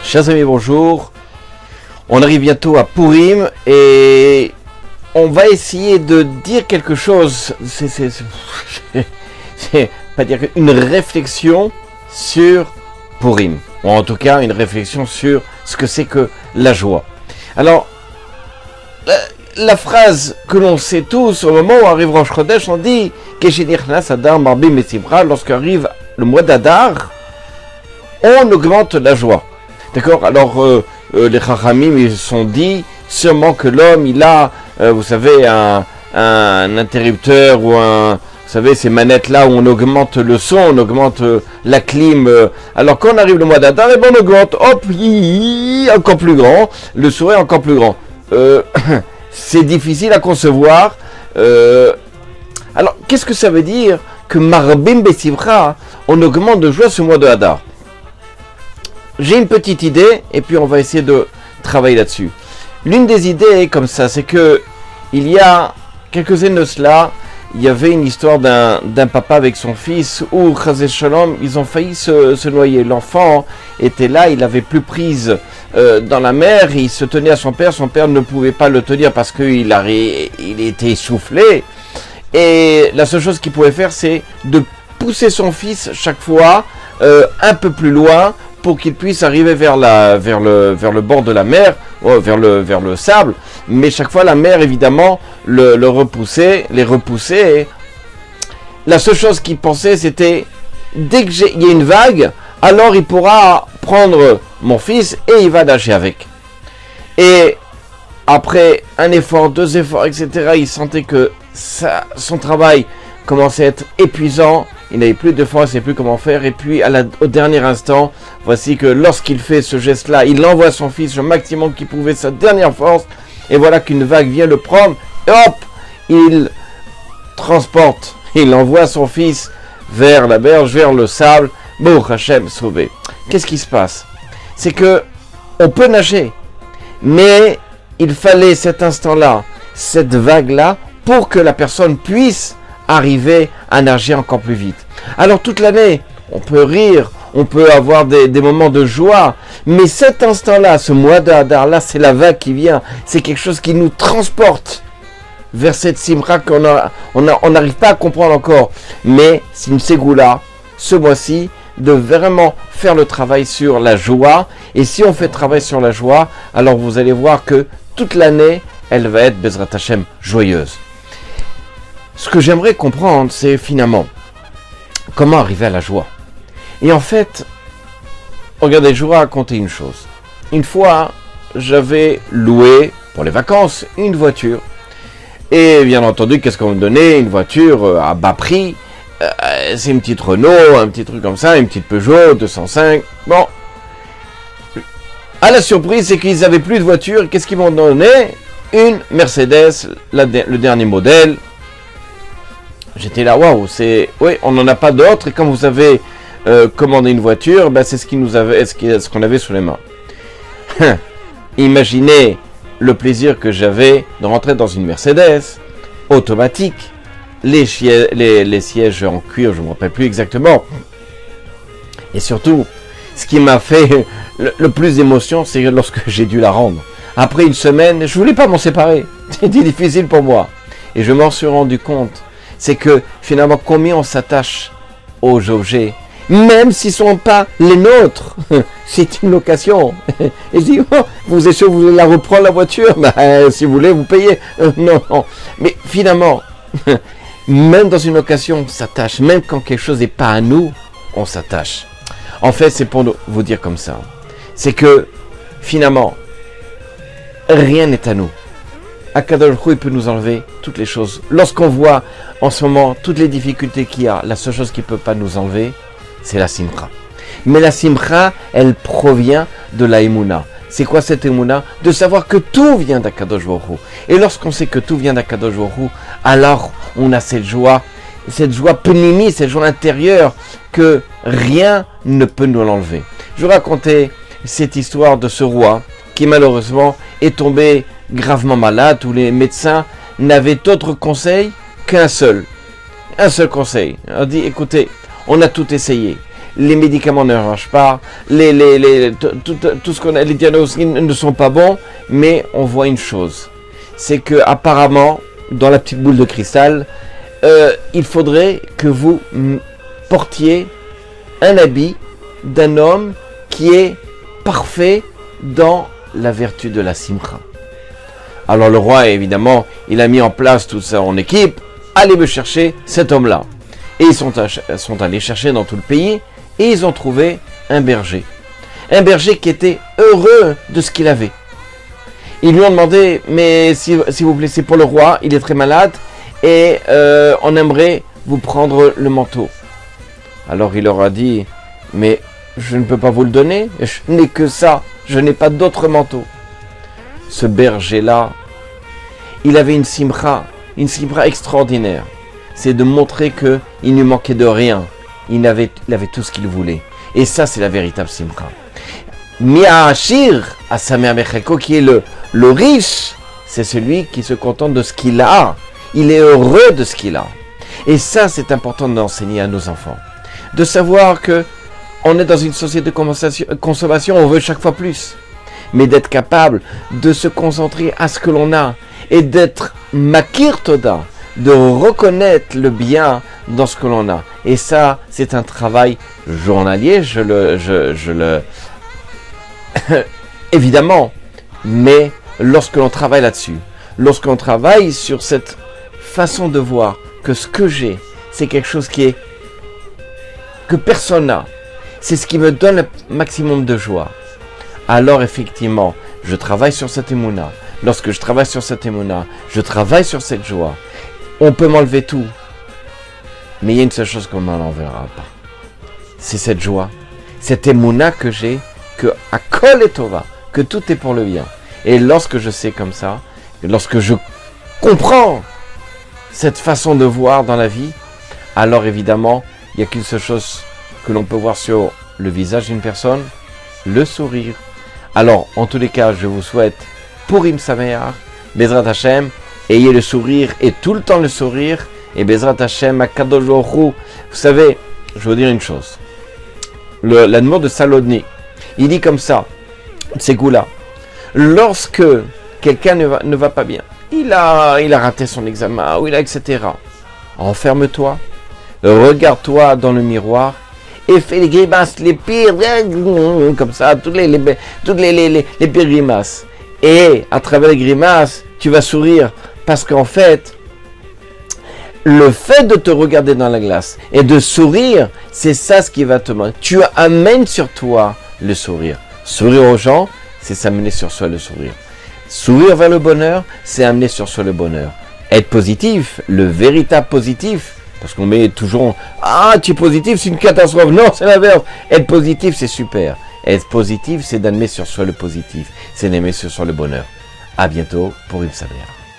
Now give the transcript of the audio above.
Chers amis, bonjour. On arrive bientôt à Purim et on va essayer de dire quelque chose. C'est pas dire une réflexion sur Purim, ou en tout cas une réflexion sur ce que c'est que la joie. Alors, la phrase que l'on sait tous au moment où arrive Rosh Chodesh, on dit lorsqu'arrive le mois d'Adar, on augmente la joie. D'accord. Alors les Chachamim ils se sont dit sûrement que l'homme il a, vous savez, un interrupteur ou vous savez, ces manettes là où on augmente le son, on augmente la clim. Alors quand on arrive le mois d'Adar, on augmente, hop, encore plus grand, le son est encore plus grand. C'est difficile à concevoir. Alors qu'est-ce que ça veut dire que Marbim Besivra, on augmente de joie ce mois de Hadar? J'ai une petite idée et puis on va essayer de travailler là-dessus. L'une des idées comme ça, c'est que il y a quelques années de cela, il y avait une histoire d'un papa avec son fils où, Chazé Shalom, ils ont failli se noyer. L'enfant était là, il avait plus prise dans la mer, il se tenait à son père ne pouvait pas le tenir parce qu'il était essoufflé. Et la seule chose qu'il pouvait faire, c'est de pousser son fils chaque fois un peu plus loin pour qu'il puisse arriver vers le bord de la mer, vers le sable. Mais chaque fois, la mer, évidemment, les repoussait. Et la seule chose qu'il pensait, c'était, dès qu'il y a une vague, alors il pourra prendre mon fils et il va nager avec. Et après un effort, deux efforts, etc., il sentait que son travail commençait à être épuisant. Il n'avait plus de force, il ne savait plus comment faire. Et puis, au dernier instant, voici que lorsqu'il fait ce geste-là, il envoie son fils le maximum qu'il pouvait, sa dernière force. Et voilà qu'une vague vient le prendre. Et hop, il transporte, il envoie son fils vers la berge, vers le sable. Baruch Hashem, sauvé. Qu'est-ce qui se passe? C'est que on peut nager, mais il fallait cet instant-là, cette vague-là, pour que la personne puisse arriver à nager encore plus vite. Alors toute l'année, on peut rire, on peut avoir des moments de joie, mais cet instant-là, ce mois de Hadar-là, c'est la vague qui vient, c'est quelque chose qui nous transporte vers cette simra qu'on n'arrive pas à comprendre encore. Mais c'est une ségoula, ce mois-ci, de vraiment faire le travail sur la joie. Et si on fait le travail sur la joie, alors vous allez voir que toute l'année, elle va être Bezrat Hashem joyeuse. Ce que j'aimerais comprendre, c'est finalement comment arriver à la joie. Et en fait, regardez, je vous raconter une chose. Une fois, j'avais loué pour les vacances une voiture. Et bien entendu, qu'est-ce qu'on me donnait? Une voiture à bas prix. C'est une petite Renault, un petit truc comme ça, une petite Peugeot 205. Bon. À la surprise, c'est qu'ils n'avaient plus de voiture. Qu'est-ce qu'ils m'ont donné? Une Mercedes, le dernier modèle. J'étais là, waouh, oui, on n'en a pas d'autres. Et quand vous avez commandé une voiture, ben c'est ce qu'on avait sous les mains. Imaginez le plaisir que j'avais de rentrer dans une Mercedes automatique, les sièges en cuir, je ne me rappelle plus exactement. Et surtout, ce qui m'a fait le plus d'émotion, c'est lorsque j'ai dû la rendre. Après une semaine, je ne voulais pas m'en séparer. C'était difficile pour moi. Et je m'en suis rendu compte. C'est que finalement, combien on s'attache aux objets, même s'ils ne sont pas les nôtres. C'est une location. Et je dis, oh, vous êtes sûr que vous voulez la reprendre la voiture? Si vous voulez, vous payez. Non. Mais finalement, même dans une location, on s'attache. Même quand quelque chose n'est pas à nous, on s'attache. En fait, c'est pour vous dire comme ça. C'est que finalement, rien n'est à nous. Akadosh Baruch Hu, il peut nous enlever toutes les choses. Lorsqu'on voit en ce moment toutes les difficultés qu'il y a, la seule chose qui ne peut pas nous enlever, c'est la simcha. Mais la simcha, elle provient de la émouna. C'est quoi cette émouna? De savoir que tout vient d'Akadosh Baruch Hu. Et lorsqu'on sait que tout vient d'Akadosh Baruch Hu, alors on a cette joie pnimi, cette joie intérieure que rien ne peut nous l'enlever. Je vais raconter cette histoire de ce roi qui malheureusement est tombé gravement malade, où les médecins n'avaient d'autre conseil qu'un seul conseil. On dit, écoutez, on a tout essayé. les médicaments ne marchent pas, tout ce qu'on a, les diagnostics ne sont pas bons, mais on voit une chose, c'est que apparemment, dans la petite boule de cristal, il faudrait que vous portiez un habit d'un homme qui est parfait dans la vertu de la simcha. Alors le roi, évidemment, il a mis en place toute son équipe, allez me chercher cet homme-là. Et ils sont allés chercher dans tout le pays, et ils ont trouvé un berger. Un berger qui était heureux de ce qu'il avait. Ils lui ont demandé, mais s'il vous plaît, c'est pour le roi, il est très malade, et on aimerait vous prendre le manteau. Alors il leur a dit, mais je ne peux pas vous le donner, je n'ai que ça, je n'ai pas d'autre manteau. Ce berger-là, il avait une simcha extraordinaire. C'est de montrer qu'il ne manquait de rien. Il avait tout ce qu'il voulait. Et ça, c'est la véritable simcha. Mi'ashir à Samer Mecheko, qui est le riche, c'est celui qui se contente de ce qu'il a. Il est heureux de ce qu'il a. Et ça, c'est important d'enseigner à nos enfants. De savoir que on est dans une société de consommation, on veut chaque fois plus. Mais d'être capable de se concentrer à ce que l'on a et d'être makir toda, de reconnaître le bien dans ce que l'on a. Et ça, c'est un travail journalier, je le évidemment, mais lorsque l'on travaille là-dessus, lorsque l'on travaille sur cette façon de voir que ce que j'ai, c'est quelque chose que personne n'a, c'est ce qui me donne le maximum de joie. Alors effectivement, je travaille sur cette émouna. Lorsque je travaille sur cette émouna, je travaille sur cette joie. On peut m'enlever tout. Mais il y a une seule chose qu'on n'en enverra pas. C'est cette joie. Cette émouna que j'ai, que à kol et tova, que tout est pour le bien. Et lorsque je sais comme ça, lorsque je comprends cette façon de voir dans la vie, alors évidemment, il n'y a qu'une seule chose que l'on peut voir sur le visage d'une personne, le sourire. Alors, en tous les cas, je vous souhaite Purim Sameach, Bezrat Hashem, ayez le sourire et tout le temps le sourire, et Bezrat Hashem, Akadosh Baruch Hu. Vous savez, je vais vous dire une chose. L'admor de Salodni, il dit comme ça, c'est Goula. Lorsque quelqu'un ne va pas bien, il a raté son examen, ou etc. Enferme-toi, regarde-toi dans le miroir, et fais les grimaces les pires, comme ça, toutes les pires grimaces. Et à travers les grimaces, tu vas sourire, parce qu'en fait, le fait de te regarder dans la glace et de sourire, c'est ça ce qui va te manquer. Tu amènes sur toi le sourire. Sourire aux gens, c'est s'amener sur soi le sourire. Sourire vers le bonheur, c'est amener sur soi le bonheur. Être positif, le véritable positif, parce qu'on met toujours « Ah, tu es positif, c'est une catastrophe !» Non, c'est l'inverse. Être positif, c'est super. Être positif, c'est d'amener sur soi le positif. C'est d'aimer sur soi le bonheur. À bientôt pour une Sameach.